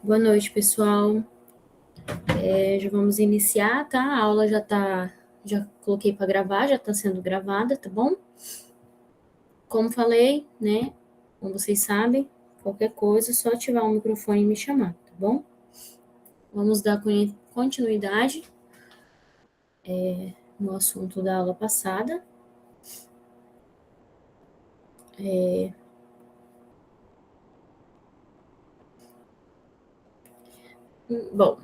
Boa noite, pessoal. Já vamos iniciar, tá? A aula já coloquei para gravar, já está sendo gravada, tá bom? Como falei, né? Como vocês sabem, qualquer coisa, é só ativar o microfone e me chamar, tá bom? Vamos dar continuidade no assunto da aula passada. Bom,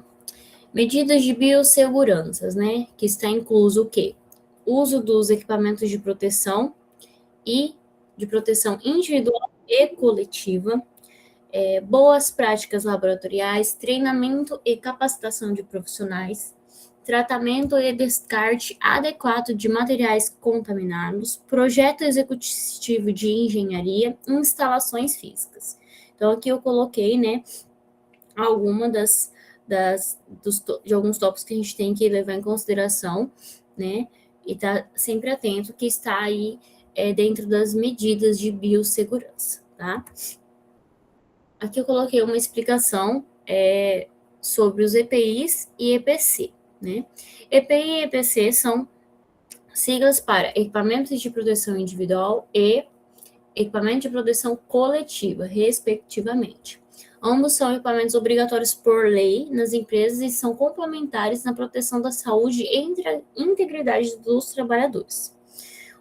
medidas de biosseguranças, né? Que está incluso o quê? Uso dos equipamentos de proteção e de proteção individual e coletiva, boas práticas laboratoriais, treinamento e capacitação de profissionais, tratamento e descarte adequado de materiais contaminados, projeto executivo de engenharia, instalações físicas. Então, aqui eu coloquei, né, alguma de alguns tópicos que a gente tem que levar em consideração, né, e tá sempre atento que está aí dentro das medidas de biossegurança, tá? Aqui eu coloquei uma explicação sobre os EPIs e EPC, né? EPI e EPC são siglas para equipamentos de proteção individual e equipamento de proteção coletiva, respectivamente. Ambos são equipamentos obrigatórios por lei nas empresas e são complementares na proteção da saúde e integridade dos trabalhadores.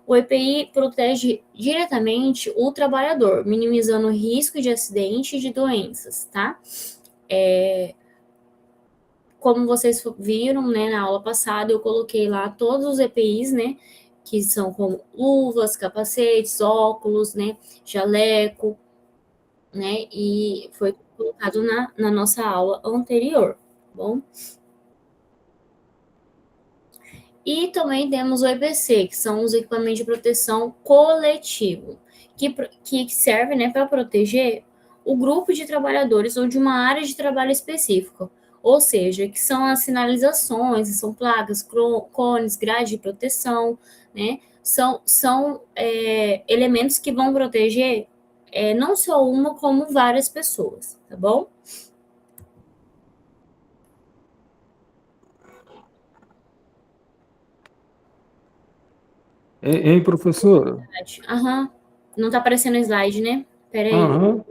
O EPI protege diretamente o trabalhador, minimizando o risco de acidente e de doenças, tá? Como vocês viram, né, na aula passada, eu coloquei lá todos os EPIs, né, que são como luvas, capacetes, óculos, né, jaleco, né, e foi colocado na nossa aula anterior, tá bom? E também temos o EPC, que são os equipamentos de proteção coletivo, que serve, né, para proteger o grupo de trabalhadores ou de uma área de trabalho específica, ou seja, que são as sinalizações, são placas, cones, grade de proteção, né, são elementos que vão proteger não só uma, como várias pessoas, tá bom? Hein, professora? Aham, não tá aparecendo o slide, né? Peraí. Aham.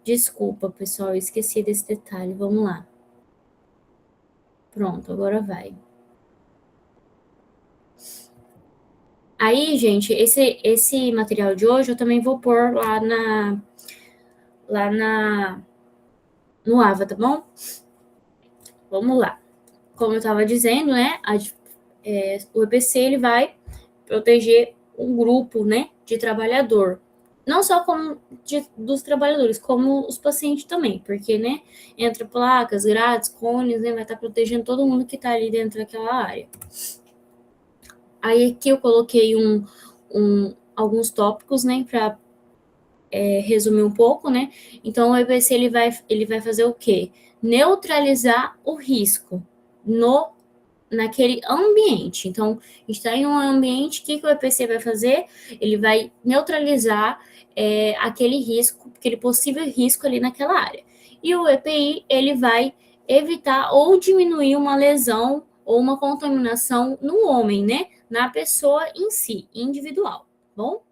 Desculpa, pessoal, eu esqueci desse detalhe. Vamos lá. Pronto, agora vai. Aí, gente, esse material de hoje eu também vou pôr lá no Ava, tá bom? Vamos lá. Como eu estava dizendo, né, o EPC ele vai proteger um grupo, né, de trabalhador. Não só dos trabalhadores, como os pacientes também, porque, né, entra placas, grades, cones, né, vai estar protegendo todo mundo que está ali dentro daquela área. Aí aqui eu coloquei alguns tópicos, né, para resumir um pouco, né? Então o EPC ele vai fazer o quê? Neutralizar o risco naquele ambiente. Então, a gente está em um ambiente, o que o EPC vai fazer? Ele vai neutralizar aquele risco, aquele possível risco ali naquela área. E o EPI, ele vai evitar ou diminuir uma lesão ou uma contaminação no homem, né? Na pessoa em si, individual, bom?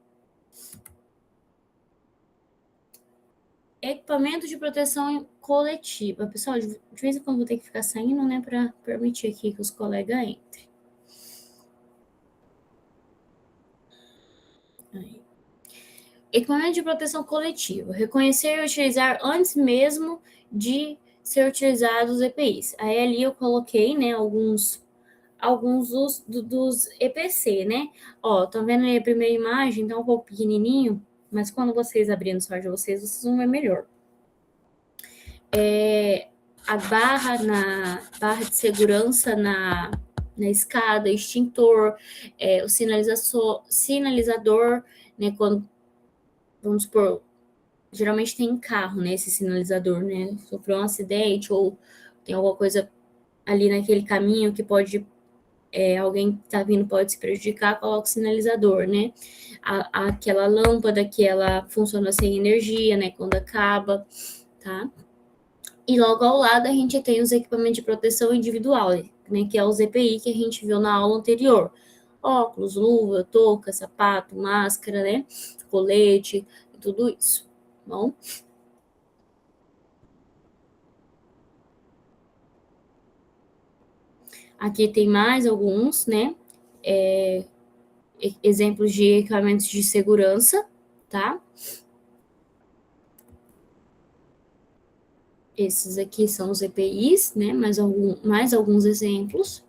Equipamento de proteção coletiva. Pessoal, de vez em quando vou ter que ficar saindo, né, para permitir aqui que os colegas entrem. Aí. Equipamento de proteção coletiva. Reconhecer e utilizar antes mesmo de ser utilizados os EPIs. Aí ali eu coloquei, né, alguns dos EPC, né? Ó, estão vendo aí a primeira imagem? Tá um pouco pequenininho, mas quando vocês abrirem no celular de vocês vão ver melhor. A barra de segurança na escada, extintor, o sinalizador, né? Quando, vamos supor, geralmente tem em carro, né? Esse sinalizador, né? Sofreu um acidente ou tem alguma coisa ali naquele caminho que pode alguém que está vindo pode se prejudicar, coloca o sinalizador, né? Aquela lâmpada que ela funciona sem energia, né? Quando acaba, tá? E logo ao lado a gente tem os equipamentos de proteção individual, né, que é os EPI que a gente viu na aula anterior. Óculos, luva, touca, sapato, máscara, né, colete, tudo isso. Bom, aqui tem mais alguns, né, exemplos de equipamentos de segurança, tá? Esses aqui são os EPIs, né? Mais alguns exemplos.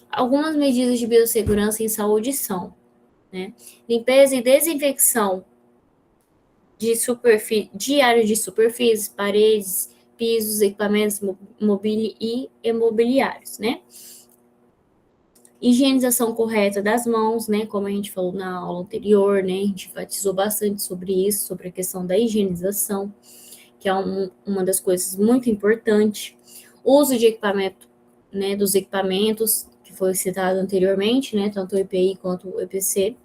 Algumas medidas de biossegurança em saúde são, né? Limpeza e desinfecção de áreas de superfícies, paredes, pisos, equipamentos e imobiliários, né? Higienização correta das mãos, né? Como a gente falou na aula anterior, né? A gente enfatizou bastante sobre isso, sobre a questão da higienização, que é uma das coisas muito importantes. Uso de equipamento, né? Dos equipamentos, que foi citado anteriormente, né? Tanto o EPI quanto o EPC.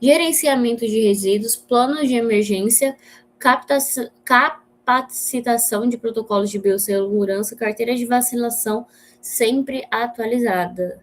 Gerenciamento de resíduos, planos de emergência, capacitação de protocolos de biossegurança, carteira de vacinação sempre atualizada.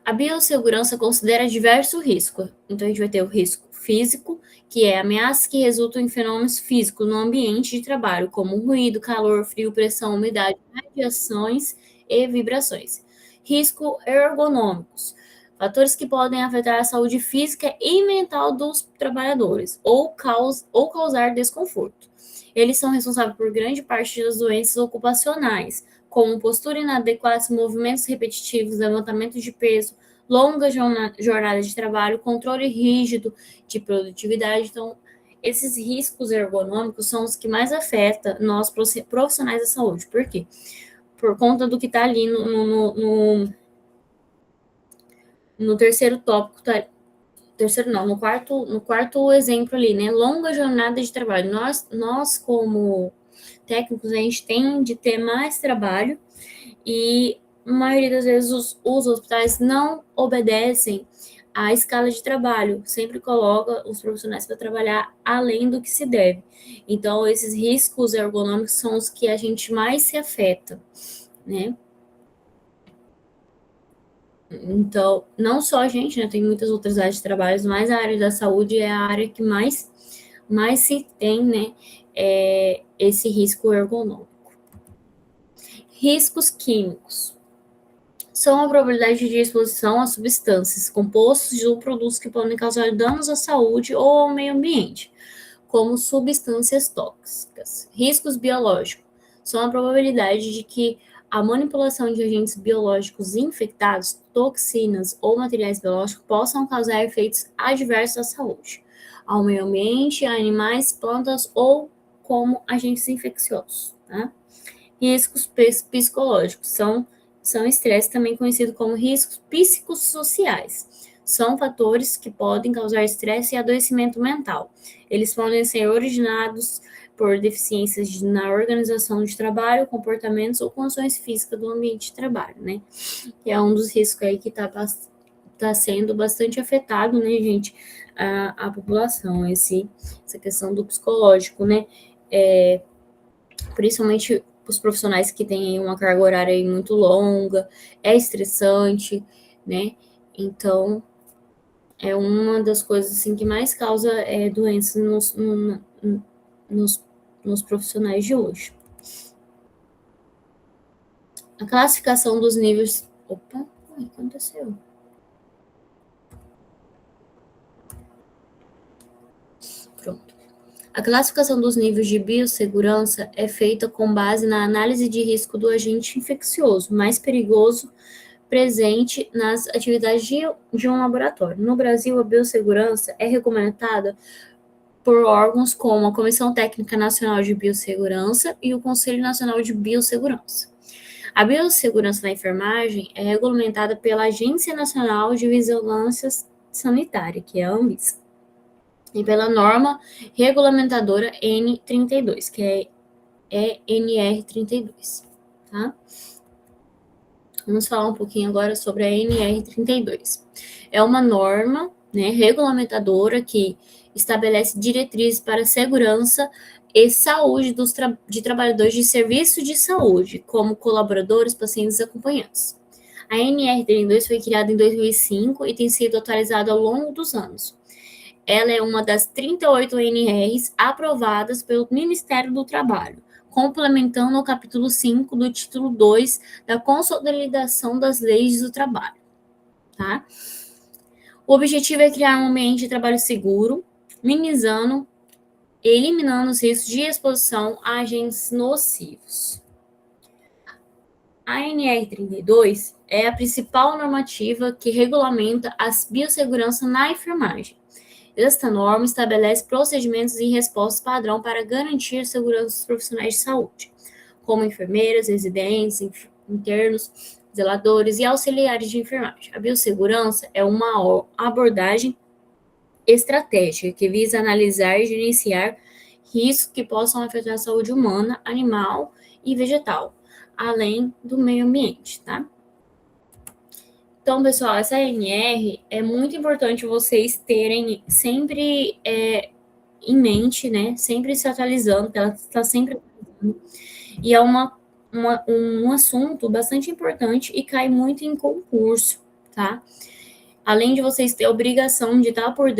A biossegurança considera diversos riscos. Então, a gente vai ter o risco físico, que é ameaças que resultam em fenômenos físicos no ambiente de trabalho, como ruído, calor, frio, pressão, umidade, radiações e vibrações. Risco ergonômicos, fatores que podem afetar a saúde física e mental dos trabalhadores ou causar desconforto. Eles são responsáveis por grande parte das doenças ocupacionais, como postura inadequada, movimentos repetitivos, levantamento de peso, longa jornada de trabalho, controle rígido de produtividade. Então, esses riscos ergonômicos são os que mais afetam nós profissionais da saúde. Por quê? Por conta do que está ali no terceiro tópico, no quarto exemplo ali, né? Longa jornada de trabalho. Nós como técnicos, a gente tem de ter mais trabalho e a maioria das vezes os hospitais não obedecem à escala de trabalho, sempre coloca os profissionais para trabalhar além do que se deve. Então, esses riscos ergonômicos são os que a gente mais se afeta, né? Então, não só a gente, né? Tem muitas outras áreas de trabalho, mas a área da saúde é a área que mais se tem, né? Esse risco ergonômico. Riscos químicos são a probabilidade de exposição a substâncias, compostos ou produtos que podem causar danos à saúde ou ao meio ambiente, como substâncias tóxicas. Riscos biológicos são a probabilidade de que a manipulação de agentes biológicos infectados, toxinas ou materiais biológicos possam causar efeitos adversos à saúde, ao meio ambiente, a animais, plantas ou como agentes infecciosos. Tá? Riscos psicológicos são estresse, também conhecido como riscos psicossociais. São fatores que podem causar estresse e adoecimento mental. Eles podem ser originados por deficiências na organização de trabalho, comportamentos ou condições físicas do ambiente de trabalho, né? Que é um dos riscos aí que tá sendo bastante afetado, né, gente, a população, essa questão do psicológico, né? Principalmente os profissionais que têm uma carga horária aí muito longa, é estressante, né? Então, é uma das coisas assim que mais causa doenças nos profissionais de hoje. A classificação dos níveis. Opa, o que aconteceu? Pronto. A classificação dos níveis de biossegurança é feita com base na análise de risco do agente infeccioso mais perigoso presente nas atividades de um laboratório. No Brasil, a biossegurança é recomendada por órgãos como a Comissão Técnica Nacional de Biossegurança e o Conselho Nacional de Biossegurança. A biossegurança na enfermagem é regulamentada pela Agência Nacional de Vigilância Sanitária, que é a Anvisa, e pela norma regulamentadora N32, que é NR32, tá? Vamos falar um pouquinho agora sobre a NR32. É uma norma, né, regulamentadora que estabelece diretrizes para a segurança e saúde de trabalhadores de serviço de saúde, como colaboradores, pacientes e acompanhantes. A NR32 foi criada em 2005 e tem sido atualizada ao longo dos anos. Ela é uma das 38 NRs aprovadas pelo Ministério do Trabalho, complementando o capítulo 5 do título 2 da Consolidação das Leis do Trabalho. Tá? O objetivo é criar um ambiente de trabalho seguro, minimizando e eliminando os riscos de exposição a agentes nocivos. A NR32 é a principal normativa que regulamenta a biossegurança na enfermagem. Esta norma estabelece procedimentos e respostas padrão para garantir a segurança dos profissionais de saúde, como enfermeiras, residentes, internos, zeladores e auxiliares de enfermagem. A biossegurança é uma abordagem estratégica que visa analisar e gerenciar riscos que possam afetar a saúde humana, animal e vegetal, além do meio ambiente, tá? Então, pessoal, essa NR é muito importante vocês terem sempre em mente, né? Sempre se atualizando, porque ela está sempre atualizando. E é um assunto bastante importante e cai muito em concurso, tá? Além de vocês ter a obrigação de estar por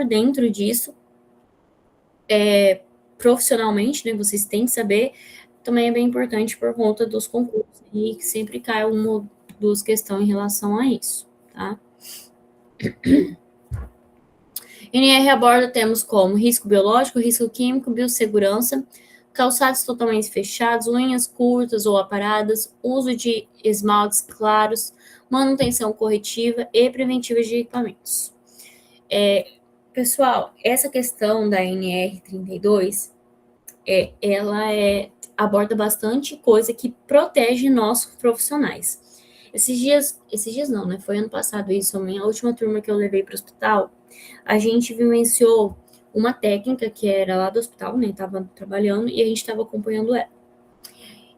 dentro disso, profissionalmente, né? Vocês têm que saber, também é bem importante por conta dos concursos e que sempre cai uma duas questões em relação a isso, tá? NR aborda temas como risco biológico, risco químico, biossegurança, calçados totalmente fechados, unhas curtas ou aparadas, uso de esmaltes claros, manutenção corretiva e preventiva de equipamentos. Pessoal, essa questão da NR32, ela aborda bastante coisa que protege nós profissionais. Esses dias não, né? Foi ano passado isso, a minha última turma que eu levei para o hospital, a gente vivenciou uma técnica que era lá do hospital, né? Tava trabalhando e a gente estava acompanhando ela.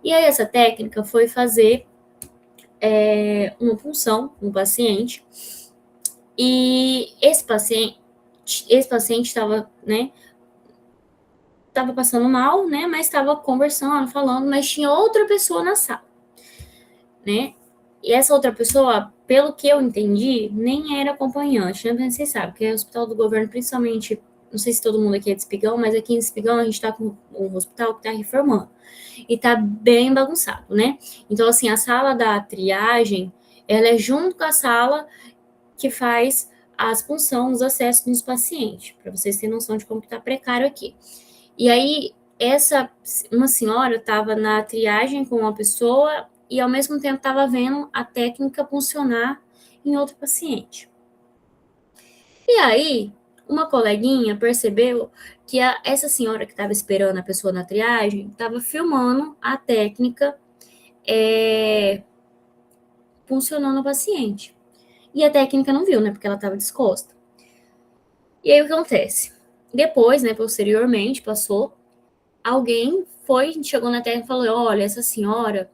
E aí essa técnica foi fazer uma punção no paciente e esse paciente estava, né? Estava passando mal, né? Mas estava conversando, falando, mas tinha outra pessoa na sala, né? E essa outra pessoa, pelo que eu entendi, nem era acompanhante, né? Vocês sabem, que é o hospital do governo, principalmente, não sei se todo mundo aqui é de Espigão, mas aqui em Espigão a gente tá com um hospital que tá reformando. E tá bem bagunçado, né? Então, assim, a sala da triagem, ela é junto com a sala que faz a punção, os acessos nos pacientes, para vocês terem noção de como que tá precário aqui. E aí, uma senhora estava na triagem com uma pessoa e ao mesmo tempo estava vendo a técnica funcionar em outro paciente. E aí, uma coleguinha percebeu que essa senhora que estava esperando a pessoa na triagem estava filmando a técnica funcionando no paciente. E a técnica não viu, né? Porque ela estava descosta. E aí o que acontece? Depois, né, posteriormente, alguém chegou na técnica e falou: olha, essa senhora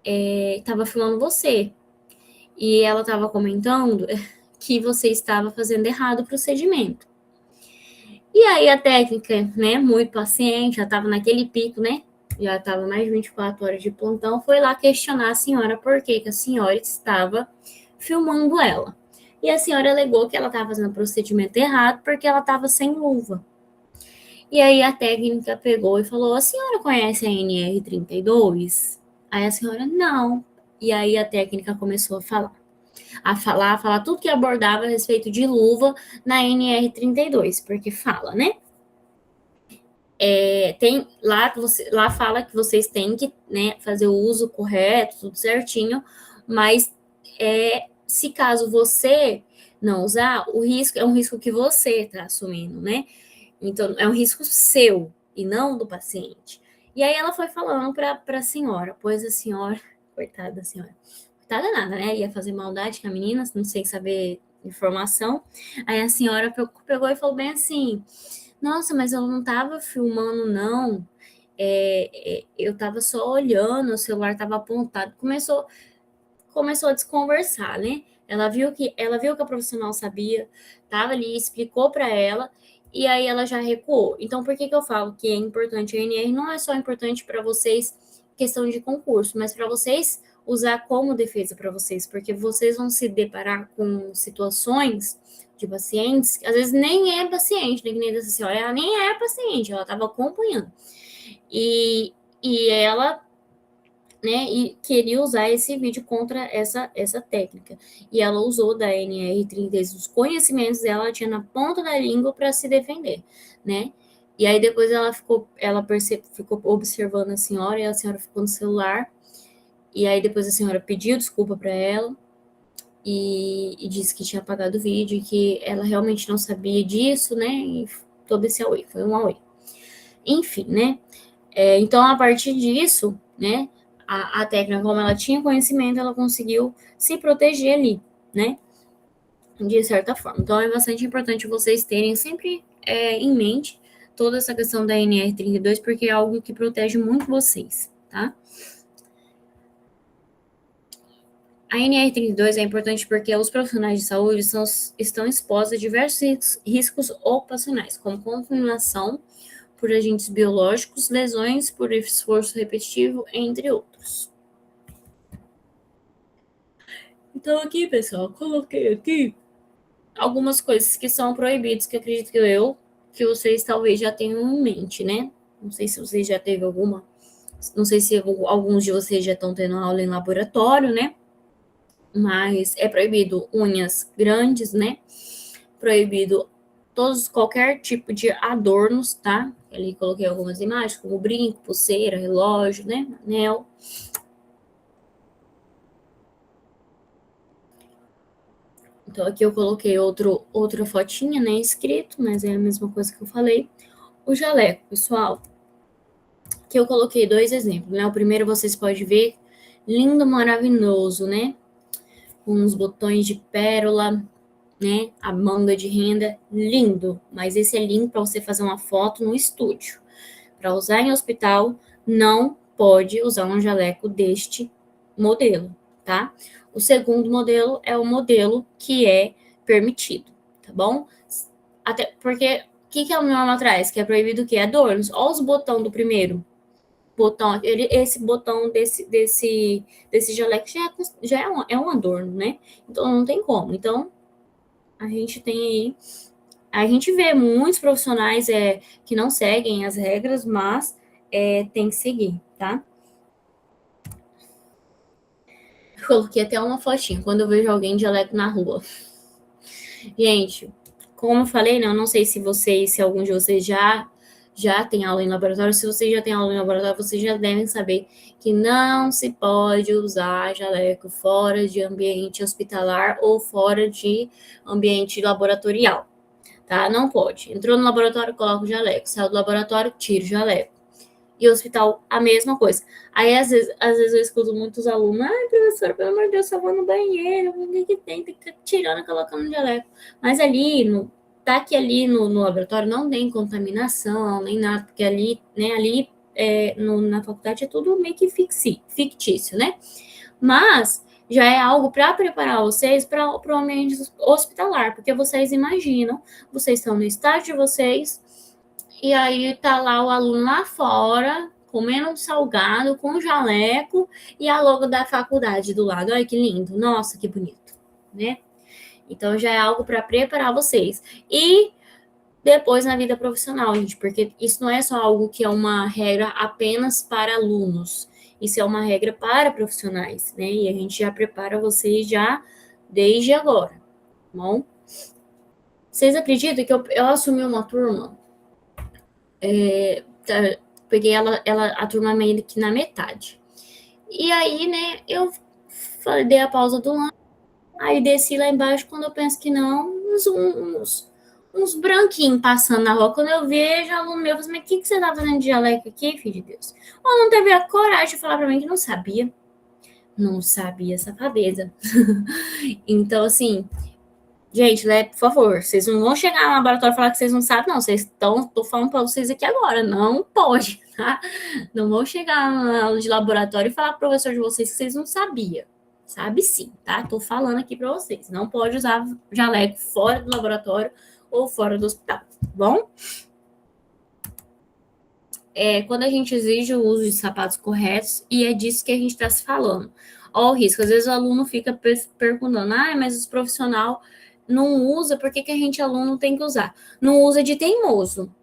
estava filmando você. E ela estava comentando que você estava fazendo errado o procedimento. E aí a técnica, né, muito paciente, já estava naquele pico, né? Já estava mais de 24 horas de plantão, foi lá questionar a senhora por que a senhora estava filmando ela. E a senhora alegou que ela estava fazendo o procedimento errado porque ela estava sem luva. E aí a técnica pegou e falou: a senhora conhece a NR32? Aí a senhora, não. E aí a técnica começou a falar tudo que abordava a respeito de luva na NR32, porque fala, né? Lá fala que vocês têm que, né, fazer o uso correto, tudo certinho, mas se caso você não usar, o risco é um risco que você está assumindo, né? Então, é um risco seu e não do paciente. E aí ela foi falando para a senhora, pois a senhora, coitada da senhora, coitada nada, né? Ia fazer maldade com a menina, não sei saber informação. Aí a senhora pegou e falou bem assim: nossa, mas eu não estava filmando, não. eu tava só olhando, o celular tava apontado, começou a desconversar, né? Ela viu que a profissional sabia, tava ali, explicou para ela, e aí ela já recuou. Então, por que que eu falo que é importante? A NR não é só importante para vocês, questão de concurso, mas para vocês usar como defesa para vocês, porque vocês vão se deparar com situações de pacientes, que às vezes nem é paciente, né? Que nem dessa senhora, ela nem é paciente, ela estava acompanhando. E ela, né, e queria usar esse vídeo contra essa técnica. E ela usou da NR33, os conhecimentos dela, ela tinha na ponta da língua para se defender, né? E aí depois ficou observando a senhora, e a senhora ficou no celular. E aí depois a senhora pediu desculpa para ela e disse que tinha apagado o vídeo e que ela realmente não sabia disso, né? E todo esse auê, foi um auê. Enfim, né? Então, a partir disso, né, a técnica, como ela tinha conhecimento, ela conseguiu se proteger ali, né, de certa forma. Então, é bastante importante vocês terem sempre em mente toda essa questão da NR32, porque é algo que protege muito vocês, tá? A NR32 é importante porque os profissionais de saúde estão expostos a diversos riscos ocupacionais, como contaminação por agentes biológicos, lesões por esforço repetitivo, entre outros. Então, aqui, pessoal, coloquei aqui algumas coisas que são proibidas, que acredito que vocês talvez já tenham em mente, né? Não sei se vocês já teve alguma, não sei se alguns de vocês já estão tendo aula em laboratório, né? Mas é proibido unhas grandes, né? Proibido qualquer tipo de adornos, tá? Ali coloquei algumas imagens, como brinco, pulseira, relógio, né? Anel. Então, aqui eu coloquei outra fotinha, né, escrito, mas é a mesma coisa que eu falei. O jaleco, pessoal, que eu coloquei dois exemplos, né? O primeiro vocês podem ver, lindo, maravilhoso, né? Com uns botões de pérola, né? A manga de renda, lindo. Mas esse é lindo para você fazer uma foto no estúdio. Para usar em hospital, não pode usar um jaleco deste modelo, tá? O segundo modelo é o modelo que é permitido, tá bom? Até porque o que a norma traz? Que é proibido o quê? Adornos. Olha os botões do primeiro botão, esse botão desse jaleco já é um adorno, né? Então não tem como. Então a gente tem aí, a gente vê muitos profissionais que não seguem as regras, mas tem que seguir, tá? Coloquei até uma fotinha quando eu vejo alguém de jaleco na rua. Gente, como eu falei, né, eu não sei se algum de vocês já tem aula em laboratório. Se vocês já têm aula em laboratório, vocês já devem saber que não se pode usar jaleco fora de ambiente hospitalar ou fora de ambiente laboratorial, tá? Não pode. Entrou no laboratório, coloca o jaleco. Saiu do laboratório, tira o jaleco. E o hospital, a mesma coisa. Aí, às vezes eu escuto muitos alunos, ai, professora, pelo amor de Deus, só vou no banheiro, o que tem que ficar tirando e colocando no jaleco. Mas tá que ali no laboratório não tem contaminação, nem nada, porque ali, né, na faculdade é tudo meio que fictício, né? Mas já é algo para preparar vocês para o ambiente hospitalar, porque vocês imaginam, vocês estão no estágio de vocês, e aí tá lá o aluno lá fora, comendo um salgado, com um jaleco, e a logo da faculdade do lado. Olha que lindo, nossa, que bonito, né? Então já é algo para preparar vocês. E depois na vida profissional, gente, porque isso não é só algo que é uma regra apenas para alunos. Isso é uma regra para profissionais, né? E a gente já prepara vocês já desde agora, tá bom? Vocês acreditam que eu assumi uma turma? Peguei a turma meio que na metade. E aí, né, eu dei a pausa do ano, aí desci lá embaixo, quando eu penso que não, uns branquinhos passando na rua. Quando eu vejo, aluno meu, eu falei, mas o que você tá fazendo de jaleco aqui, filho de Deus? Ou não teve a coragem de falar pra mim que não sabia. Não sabia, safadeza. Então, assim, Gente, né, por favor, vocês não vão chegar no laboratório e falar que vocês não sabem, não. Vocês estão, tô falando para vocês aqui agora, não pode, tá? Não vão chegar na aula de laboratório e falar pro professor de vocês que vocês não sabiam. Sabe sim, tá? Tô falando aqui para vocês. Não pode usar jaleco fora do laboratório ou fora do hospital, tá bom? Quando a gente exige o uso de sapatos corretos, e é disso que a gente está se falando. Olha o risco, às vezes o aluno fica perguntando, mas os profissional não usa, por que a gente, aluno, tem que usar? Não usa de teimoso.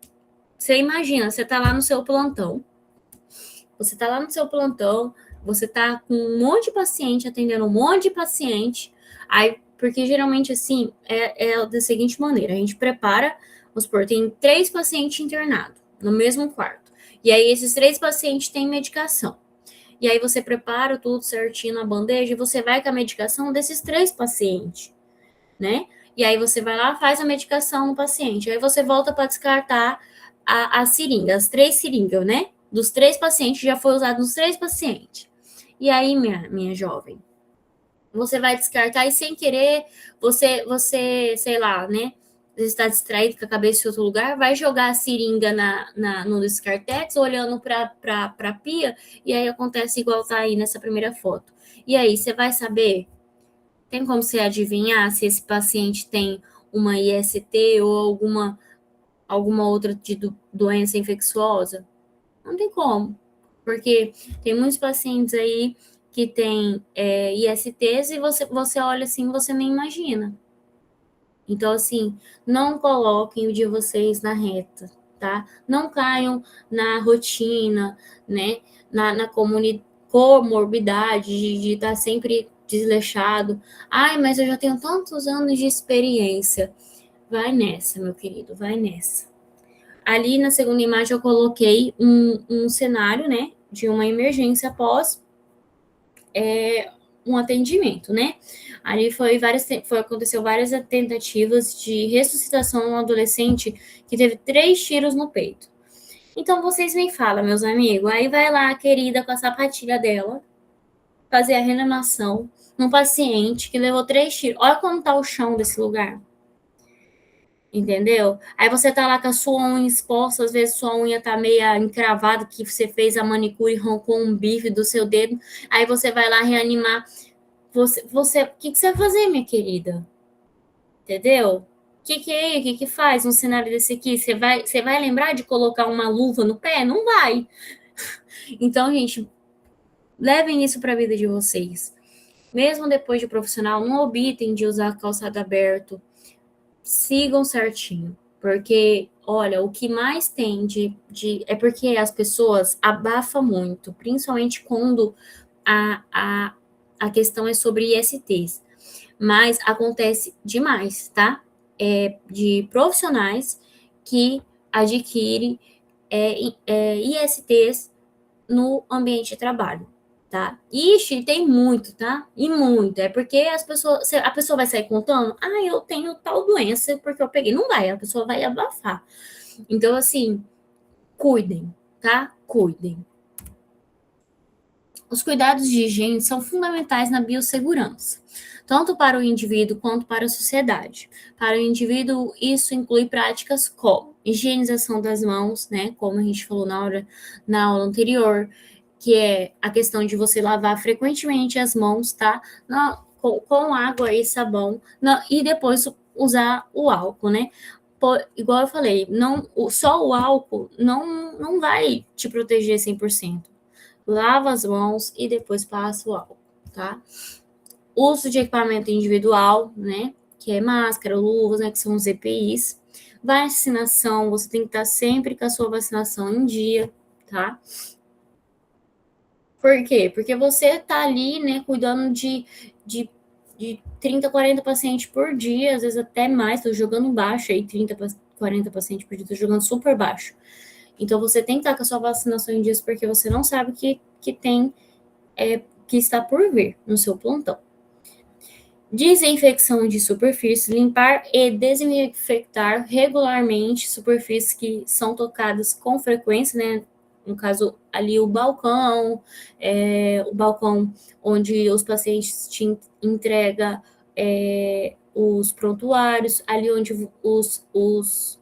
Você imagina, você está lá no seu plantão, você está com um monte de paciente, atendendo um monte de paciente, aí, porque geralmente, assim, é da seguinte maneira, a gente prepara, vamos supor, tem 3 pacientes internados no mesmo quarto, e aí esses 3 pacientes têm medicação, e aí você prepara tudo certinho na bandeja, e você vai com a medicação desses 3 pacientes, né? E aí você vai lá, faz a medicação no paciente, aí você volta para descartar a seringa, as 3 seringas, né? Dos 3 pacientes, já foi usado nos 3 pacientes. E aí, minha jovem, você vai descartar e sem querer, você sei lá, né? Você está distraído com a cabeça em outro lugar, vai jogar a seringa no Descartex, olhando para a pia, e aí acontece igual tá aí nessa primeira foto. E aí, você vai saber? Tem como você adivinhar se esse paciente tem uma IST ou alguma outra de doença infecciosa? Não tem como, porque tem muitos pacientes aí que têm ISTs e você olha assim, você nem imagina. Então, assim, não coloquem o de vocês na reta, tá? Não caiam na rotina, né? Na comorbidade de estar sempre desleixado. Ai, mas eu já tenho tantos anos de experiência. Vai nessa, meu querido, vai nessa. Ali na segunda imagem eu coloquei um cenário, né, de uma emergência após um atendimento, né? Ali aconteceu várias tentativas de ressuscitação de um adolescente que teve 3 tiros no peito. Então vocês me falam, meus amigos, aí vai lá a querida com a sapatilha dela fazer a reanimação num paciente que levou 3 tiros. Olha como tá o chão desse lugar. Entendeu? Aí você tá lá com a sua unha exposta, às vezes sua unha tá meia encravada, que você fez a manicure e arrancou um bife do seu dedo, aí você vai lá reanimar. O que você vai fazer, minha querida? Entendeu? O que faz um cenário desse aqui? Você vai lembrar de colocar uma luva no pé? Não vai. Então, gente, levem isso para a vida de vocês. Mesmo depois de profissional, não obitem de usar calçado aberto. Sigam certinho. Porque, olha, o que mais tem é porque as pessoas abafam muito, principalmente quando a questão é sobre ISTs. Mas acontece demais, tá? De profissionais que adquirem ISTs no ambiente de trabalho, tá? Ixi, tem muito, tá? E muito. É porque a pessoa vai sair contando, eu tenho tal doença porque eu peguei. Não vai, a pessoa vai abafar. Então, assim, cuidem, tá? Cuidem. Os cuidados de higiene são fundamentais na biossegurança, tanto para o indivíduo quanto para a sociedade. Para o indivíduo, isso inclui práticas como higienização das mãos, né, como a gente falou na aula anterior, que é a questão de você lavar frequentemente as mãos, tá? Com água e sabão, e depois usar o álcool, né? Igual eu falei, só o álcool não vai te proteger 100%. Lava as mãos e depois passa o álcool, tá? Uso de equipamento individual, né? Que é máscara, luvas, né? Que são os EPIs. Vacinação, você tem que estar sempre com a sua vacinação em dia, tá? Por quê? Porque você tá ali, né, cuidando de 30, 40 pacientes por dia, às vezes até mais, tô jogando baixo aí, 30, 40 pacientes por dia, tô jogando super baixo. Então, você tem que estar com a sua vacinação em dias, porque você não sabe que tem, que está por vir no seu plantão. Desinfecção de superfícies, limpar e desinfectar regularmente superfícies que são tocadas com frequência, né? No caso, ali o balcão onde os pacientes te entregam os prontuários, ali onde os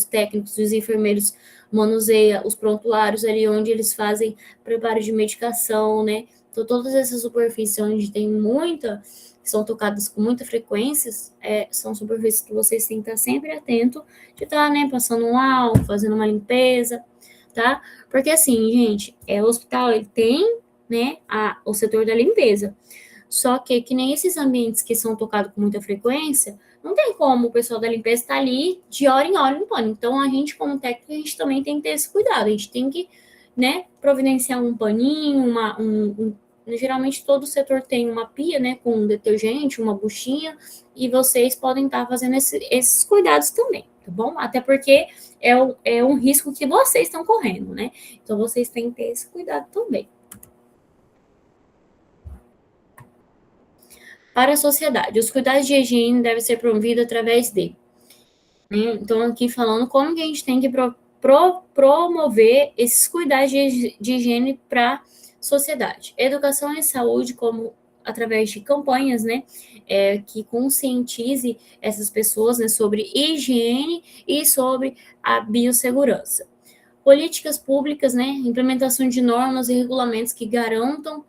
técnicos e os enfermeiros manuseiam os prontuários, ali onde eles fazem preparo de medicação, né? Então, todas essas superfícies onde tem que são tocadas com muita frequência, são superfícies que vocês têm que estar sempre atento de estar, né, passando um álcool, fazendo uma limpeza, tá? Porque assim, gente, o hospital, ele tem, né, o setor da limpeza. Só que nem esses ambientes que são tocados com muita frequência, não tem como o pessoal da limpeza estar ali de hora em hora limpando. Então, a gente, como técnico, a gente também tem que ter esse cuidado. A gente tem que, né, providenciar um paninho, geralmente todo setor tem uma pia, né, com um detergente, uma buchinha, e vocês podem estar fazendo esses cuidados também, tá bom? Até porque é um risco que vocês estão correndo, né? Então, vocês têm que ter esse cuidado também. Para a sociedade, os cuidados de higiene devem ser promovidos através de, né? Então, aqui falando como que a gente tem que promover esses cuidados de higiene para a sociedade. Educação e saúde, como através de campanhas, né, que conscientize essas pessoas, né, sobre higiene e sobre a biossegurança. Políticas públicas, né, implementação de normas e regulamentos que garantam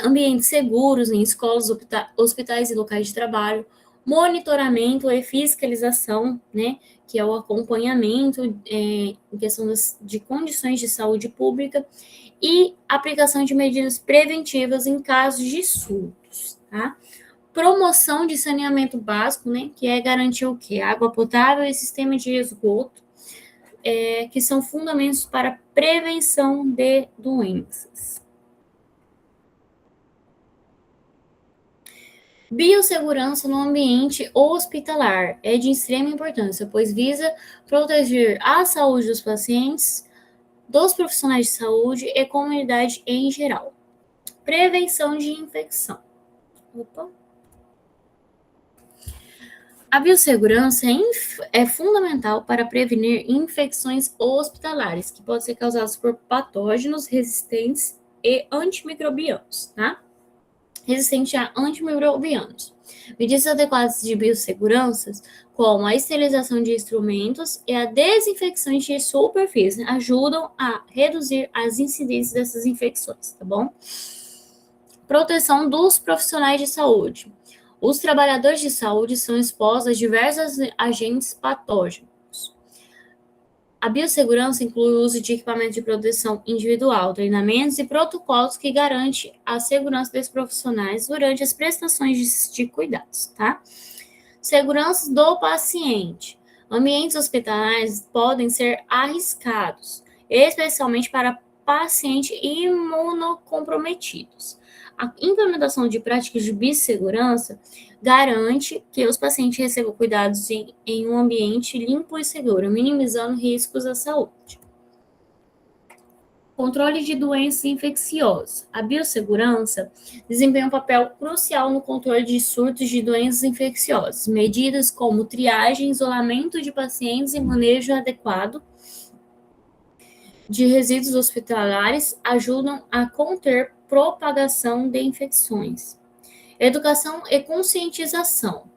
ambientes seguros em escolas, hospitais e locais de trabalho, monitoramento e fiscalização, né, que é o acompanhamento em questão de condições de saúde pública e aplicação de medidas preventivas em casos de surtos, tá? Promoção de saneamento básico, né, que é garantir o quê? Água potável e sistema de esgoto, que são fundamentos para a prevenção de doenças. Biossegurança no ambiente hospitalar é de extrema importância, pois visa proteger a saúde dos pacientes, dos profissionais de saúde e comunidade em geral. Prevenção de infecção. Opa. A biossegurança é fundamental para prevenir infecções hospitalares, que podem ser causadas por patógenos resistentes e antimicrobianos, tá? Resistente a antimicrobianos. Medidas adequadas de biossegurança, como a esterilização de instrumentos e a desinfecção de superfícies, ajudam a reduzir as incidências dessas infecções, tá bom? Proteção dos profissionais de saúde. Os trabalhadores de saúde são expostos a diversos agentes patógenos. A biossegurança inclui o uso de equipamentos de proteção individual, treinamentos e protocolos que garantem a segurança dos profissionais durante as prestações de cuidados, tá? Segurança do paciente. Ambientes hospitalares podem ser arriscados, especialmente para pacientes imunocomprometidos. A implementação de práticas de biossegurança garante que os pacientes recebam cuidados em um ambiente limpo e seguro, minimizando riscos à saúde. Controle de doenças infecciosas. A biossegurança desempenha um papel crucial no controle de surtos de doenças infecciosas. Medidas como triagem, isolamento de pacientes e manejo adequado de resíduos hospitalares ajudam a conter propagação de infecções. Educação e conscientização.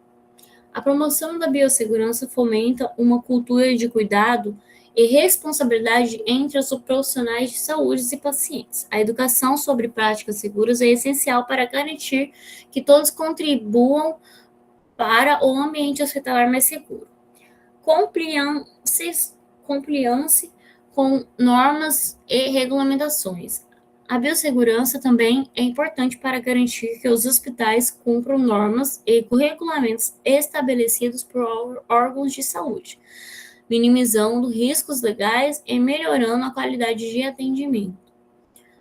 A promoção da biossegurança fomenta uma cultura de cuidado e responsabilidade entre os profissionais de saúde e pacientes. A educação sobre práticas seguras é essencial para garantir que todos contribuam para o ambiente hospitalar mais seguro. Compliance com normas e regulamentações. A biossegurança também é importante para garantir que os hospitais cumpram normas e regulamentos estabelecidos por órgãos de saúde, minimizando riscos legais e melhorando a qualidade de atendimento.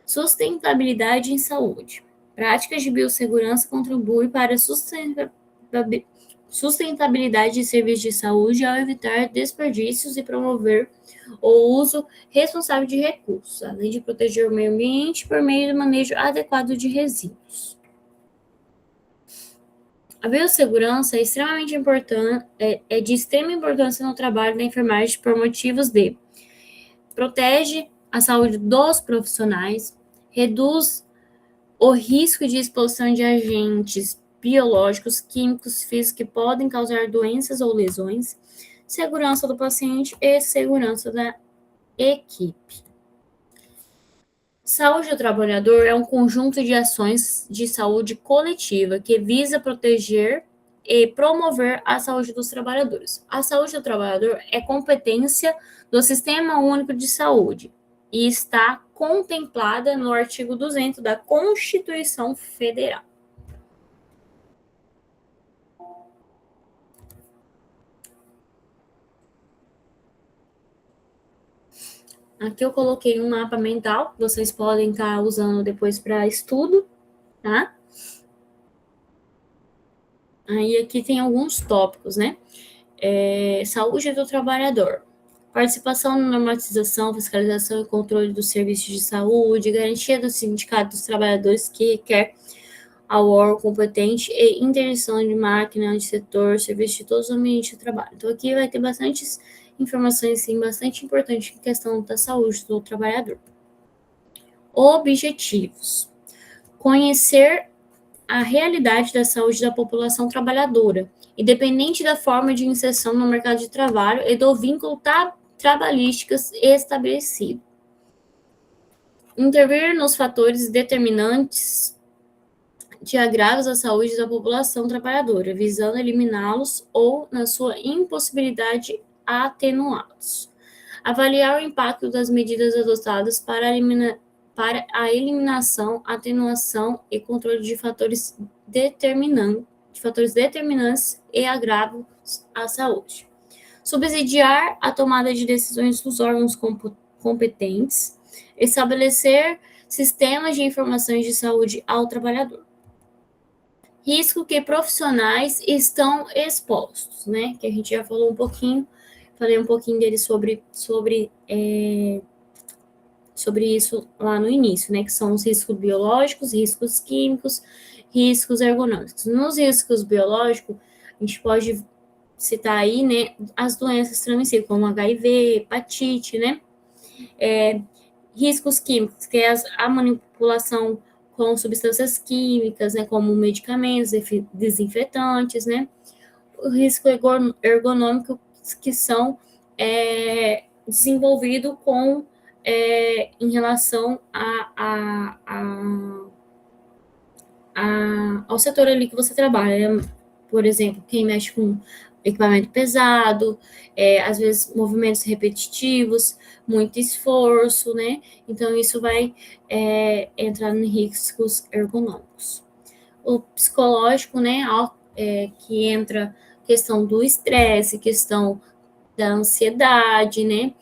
Sustentabilidade em saúde. Práticas de biossegurança contribuem para a sustentabilidade de serviços de saúde ao evitar desperdícios e promover o uso responsável de recursos, além de proteger o meio ambiente por meio do manejo adequado de resíduos. A biossegurança é extremamente importante, é de extrema importância no trabalho da enfermagem por motivos de protege a saúde dos profissionais, reduz o risco de exposição de agentes biológicos, químicos, físicos que podem causar doenças ou lesões, segurança do paciente e segurança da equipe. Saúde do trabalhador é um conjunto de ações de saúde coletiva que visa proteger e promover a saúde dos trabalhadores. A saúde do trabalhador é competência do Sistema Único de Saúde e está contemplada no artigo 200 da Constituição Federal. Aqui eu coloquei um mapa mental, vocês podem estar usando depois para estudo, tá? Aí aqui tem alguns tópicos, né? Saúde do trabalhador. Participação na normatização, fiscalização e controle dos serviços de saúde, garantia do sindicato dos trabalhadores que requer ao órgão competente e interdição de máquina, de setor, serviço de todos os ambientes de trabalho. Então, aqui vai ter bastantes informações, sim, bastante importantes em questão da saúde do trabalhador. Objetivos. Conhecer a realidade da saúde da população trabalhadora, independente da forma de inserção no mercado de trabalho e do vínculo trabalhísticos estabelecido. Intervir nos fatores determinantes de agravos à saúde da população trabalhadora, visando eliminá-los ou, na sua impossibilidade, atenuá-los. Avaliar o impacto das medidas adotadas para a eliminação, atenuação e controle de fatores determinantes e agravos à saúde. Subsidiar a tomada de decisões dos órgãos competentes, estabelecer sistemas de informações de saúde ao trabalhador. Risco que profissionais estão expostos, né? Que a gente já falou um pouquinho, falei um pouquinho dele sobre isso lá no início, né? Que são os riscos biológicos, riscos químicos, riscos ergonômicos. Nos riscos biológicos, a gente pode citar aí, né, as doenças transmissíveis, como HIV, hepatite, né? Riscos químicos, que é a manipulação com substâncias químicas, né, como medicamentos, desinfetantes, né? O risco ergonômico, que são desenvolvidos em relação ao setor ali que você trabalha. Por exemplo, quem mexe com equipamento pesado, às vezes movimentos repetitivos, muito esforço, né? Então, isso vai entrar em riscos ergonômicos. O psicológico, né? Que entra questão do estresse, questão da ansiedade, né?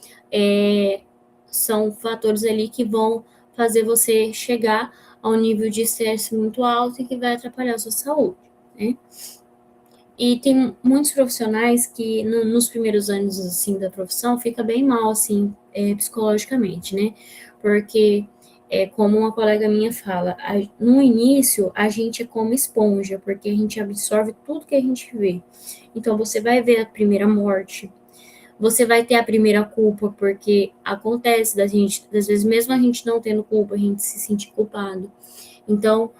São fatores ali que vão fazer você chegar a um nível de estresse muito alto e que vai atrapalhar a sua saúde, né? E tem muitos profissionais que nos primeiros anos, assim, da profissão, fica bem mal, assim, psicologicamente, né? Porque, como uma colega minha fala, no início, a gente é como esponja, porque a gente absorve tudo que a gente vê. Então, você vai ver a primeira morte, você vai ter a primeira culpa, porque acontece da gente, às vezes, mesmo a gente não tendo culpa, a gente se sente culpado. Então,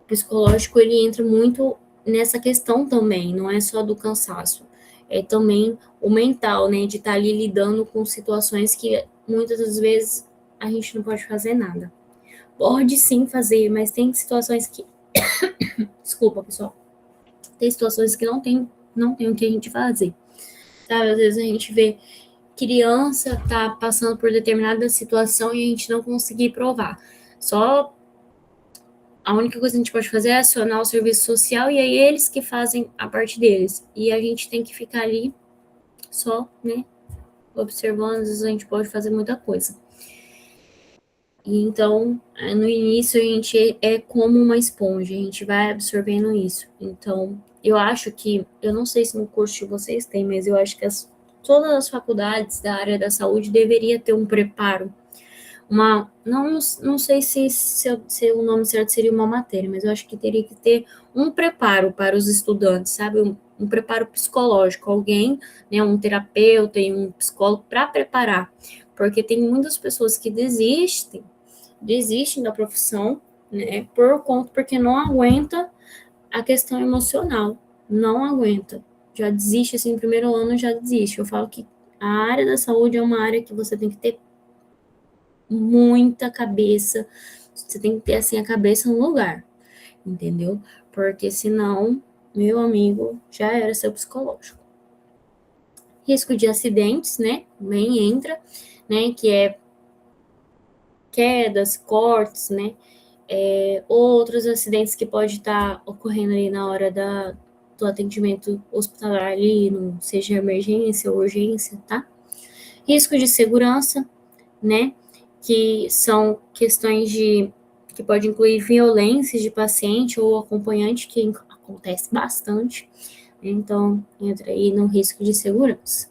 o psicológico, ele entra muito nessa questão também, não é só do cansaço, é também o mental, né, de estar ali lidando com situações que muitas das vezes a gente não pode fazer nada. Pode sim fazer, mas tem situações que desculpa, pessoal. Tem situações que não tem o que a gente fazer. Sabe? Às vezes a gente vê criança tá passando por determinada situação e a gente não conseguir provar. Só a única coisa que a gente pode fazer é acionar o serviço social e aí eles que fazem a parte deles. E a gente tem que ficar ali só, né, observando, às vezes a gente pode fazer muita coisa. E então, no início, a gente é como uma esponja, a gente vai absorvendo isso. Então, eu acho que, eu não sei se no curso de vocês tem, mas eu acho que todas as faculdades da área da saúde deveria ter um preparo. Não sei se o nome certo seria uma matéria, mas eu acho que teria que ter um preparo para os estudantes, sabe? Um preparo psicológico, alguém, né, um terapeuta e um psicólogo para preparar, porque tem muitas pessoas que desistem da profissão, né, porque não aguenta a questão emocional. Não aguenta. Já desiste, assim, no primeiro ano já desiste. Eu falo que a área da saúde é uma área que você tem que ter muita cabeça. Você tem que ter, assim, a cabeça no lugar. Entendeu? Porque senão, meu amigo, já era seu psicológico. Risco de acidentes, né? Também entra, né? Que é quedas, cortes, né? Outros acidentes que pode estar ocorrendo ali na hora do atendimento hospitalar ali, não seja emergência ou urgência, tá? Risco de segurança, né? Que são questões que pode incluir violência de paciente ou acompanhante, que acontece bastante. Então, entra aí no risco de segurança.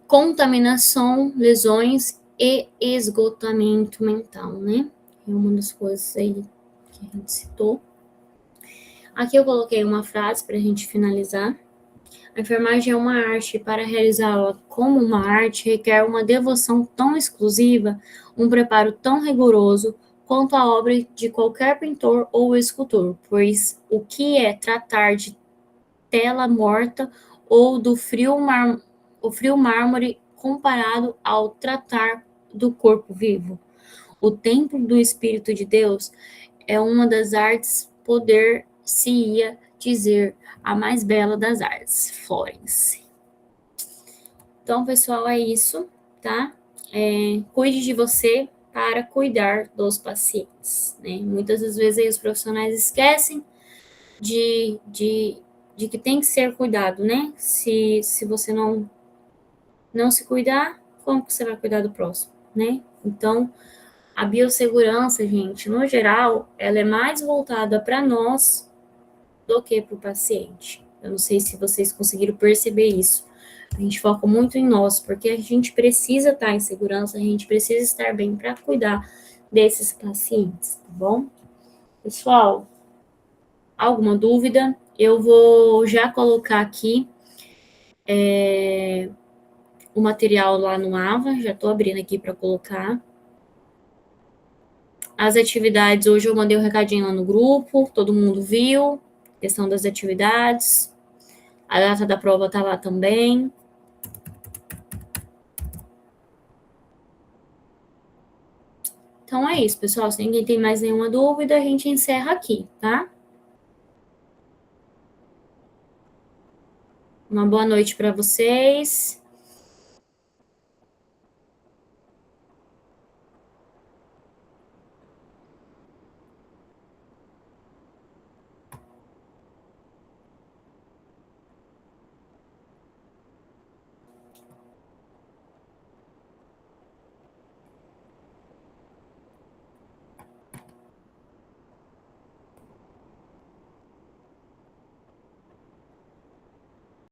Contaminação, lesões e esgotamento mental, né? É uma das coisas aí que a gente citou. Aqui eu coloquei uma frase para a gente finalizar. A enfermagem é uma arte, e para realizá-la como uma arte requer uma devoção tão exclusiva, um preparo tão rigoroso quanto a obra de qualquer pintor ou escultor, pois o que é tratar de tela morta ou do o frio mármore comparado ao tratar do corpo vivo? O templo do Espírito de Deus é uma das artes, poder-se-ia dizer, a mais bela das artes, Florence. Então, pessoal, é isso, tá? Cuide de você para cuidar dos pacientes, né? Muitas das vezes aí os profissionais esquecem de que tem que ser cuidado, né? Se você não se cuidar, como que você vai cuidar do próximo, né? Então, a biossegurança, gente, no geral, ela é mais voltada para nós do que para o paciente. Eu não sei se vocês conseguiram perceber isso. A gente foca muito em nós, porque a gente precisa estar em segurança, a gente precisa estar bem para cuidar desses pacientes, tá bom? Pessoal, alguma dúvida? Eu vou já colocar aqui o material lá no AVA, já estou abrindo aqui para colocar. As atividades, hoje eu mandei um recadinho lá no grupo, todo mundo viu, questão das atividades. A data da prova tá lá também. Então é isso, pessoal. Se ninguém tem mais nenhuma dúvida, a gente encerra aqui, tá? Uma boa noite para vocês.